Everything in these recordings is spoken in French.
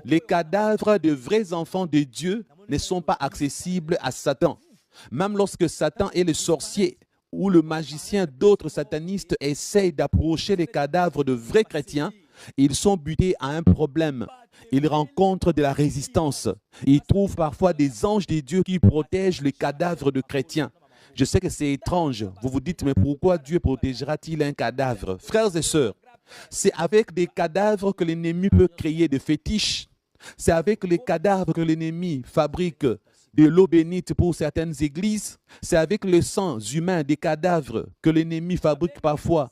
Les cadavres de vrais enfants de Dieu ne sont pas accessibles à Satan. Même lorsque Satan et le sorcier ou le magicien d'autres satanistes essayent d'approcher les cadavres de vrais chrétiens, ils sont butés à un problème. Ils rencontrent de la résistance. Ils trouvent parfois des anges de Dieu qui protègent les cadavres de chrétiens. Je sais que c'est étrange. Vous vous dites, mais pourquoi Dieu protégera-t-il un cadavre? Frères et sœurs, c'est avec des cadavres que l'ennemi peut créer des fétiches. C'est avec les cadavres que l'ennemi fabrique de l'eau bénite pour certaines églises. C'est avec le sang humain des cadavres que l'ennemi fabrique parfois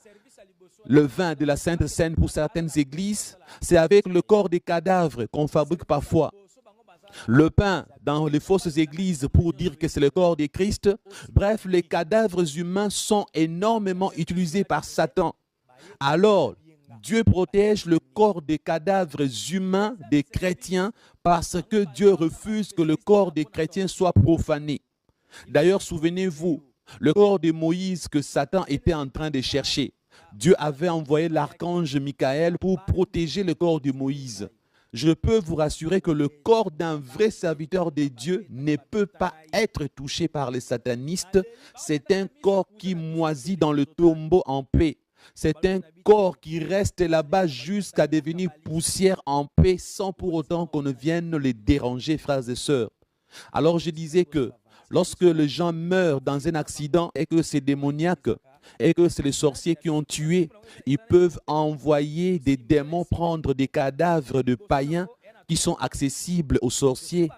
le vin de la Sainte Seine pour certaines églises. C'est avec le corps des cadavres qu'on fabrique parfois le pain dans les fausses églises pour dire que c'est le corps de Christ. Bref, les cadavres humains sont énormément utilisés par Satan. Alors, Dieu protège le corps des cadavres humains des chrétiens parce que Dieu refuse que le corps des chrétiens soit profané. D'ailleurs, souvenez-vous, le corps de Moïse que Satan était en train de chercher. Dieu avait envoyé l'archange Michael pour protéger le corps de Moïse. Je peux vous rassurer que le corps d'un vrai serviteur de Dieu ne peut pas être touché par les satanistes. C'est un corps qui moisit dans le tombeau en paix. C'est un corps qui reste là-bas jusqu'à devenir poussière en paix sans pour autant qu'on ne vienne les déranger, frères et sœurs. Alors je disais que lorsque les gens meurent dans un accident et que c'est démoniaque, et que c'est les sorciers qui ont tué, ils peuvent envoyer des démons prendre des cadavres de païens qui sont accessibles aux sorciers,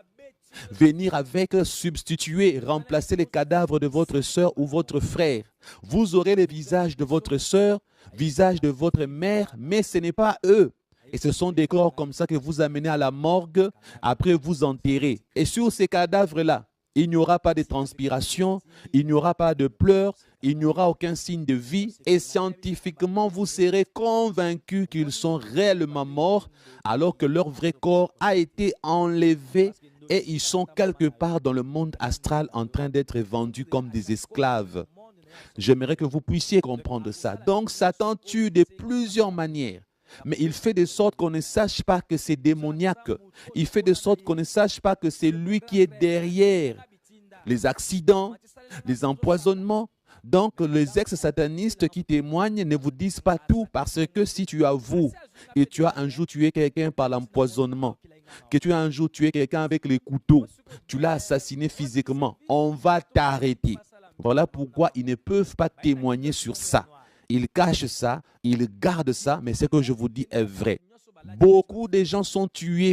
venir avec, substituer, remplacer les cadavres de votre sœur ou votre frère. Vous aurez le visage de votre sœur, visage de votre mère, mais ce n'est pas eux. Et ce sont des corps comme ça que vous amenez à la morgue, après vous enterrez. Et sur ces cadavres-là, il n'y aura pas de transpiration, il n'y aura pas de pleurs, il n'y aura aucun signe de vie et scientifiquement, vous serez convaincus qu'ils sont réellement morts alors que leur vrai corps a été enlevé et ils sont quelque part dans le monde astral en train d'être vendus comme des esclaves. J'aimerais que vous puissiez comprendre ça. Donc, Satan tue de plusieurs manières. Mais il fait de sorte qu'on ne sache pas que c'est démoniaque. Il fait de sorte qu'on ne sache pas que c'est lui qui est derrière les accidents, les empoisonnements. Donc, les ex-satanistes qui témoignent ne vous disent pas tout parce que si tu avoues que tu as un jour tué quelqu'un par l'empoisonnement, que tu as un jour tué quelqu'un avec les couteaux, tu l'as assassiné physiquement, on va t'arrêter. Voilà pourquoi ils ne peuvent pas témoigner sur ça. Ils cachent ça, ils gardent ça, mais ce que je vous dis est vrai. Beaucoup de gens sont tués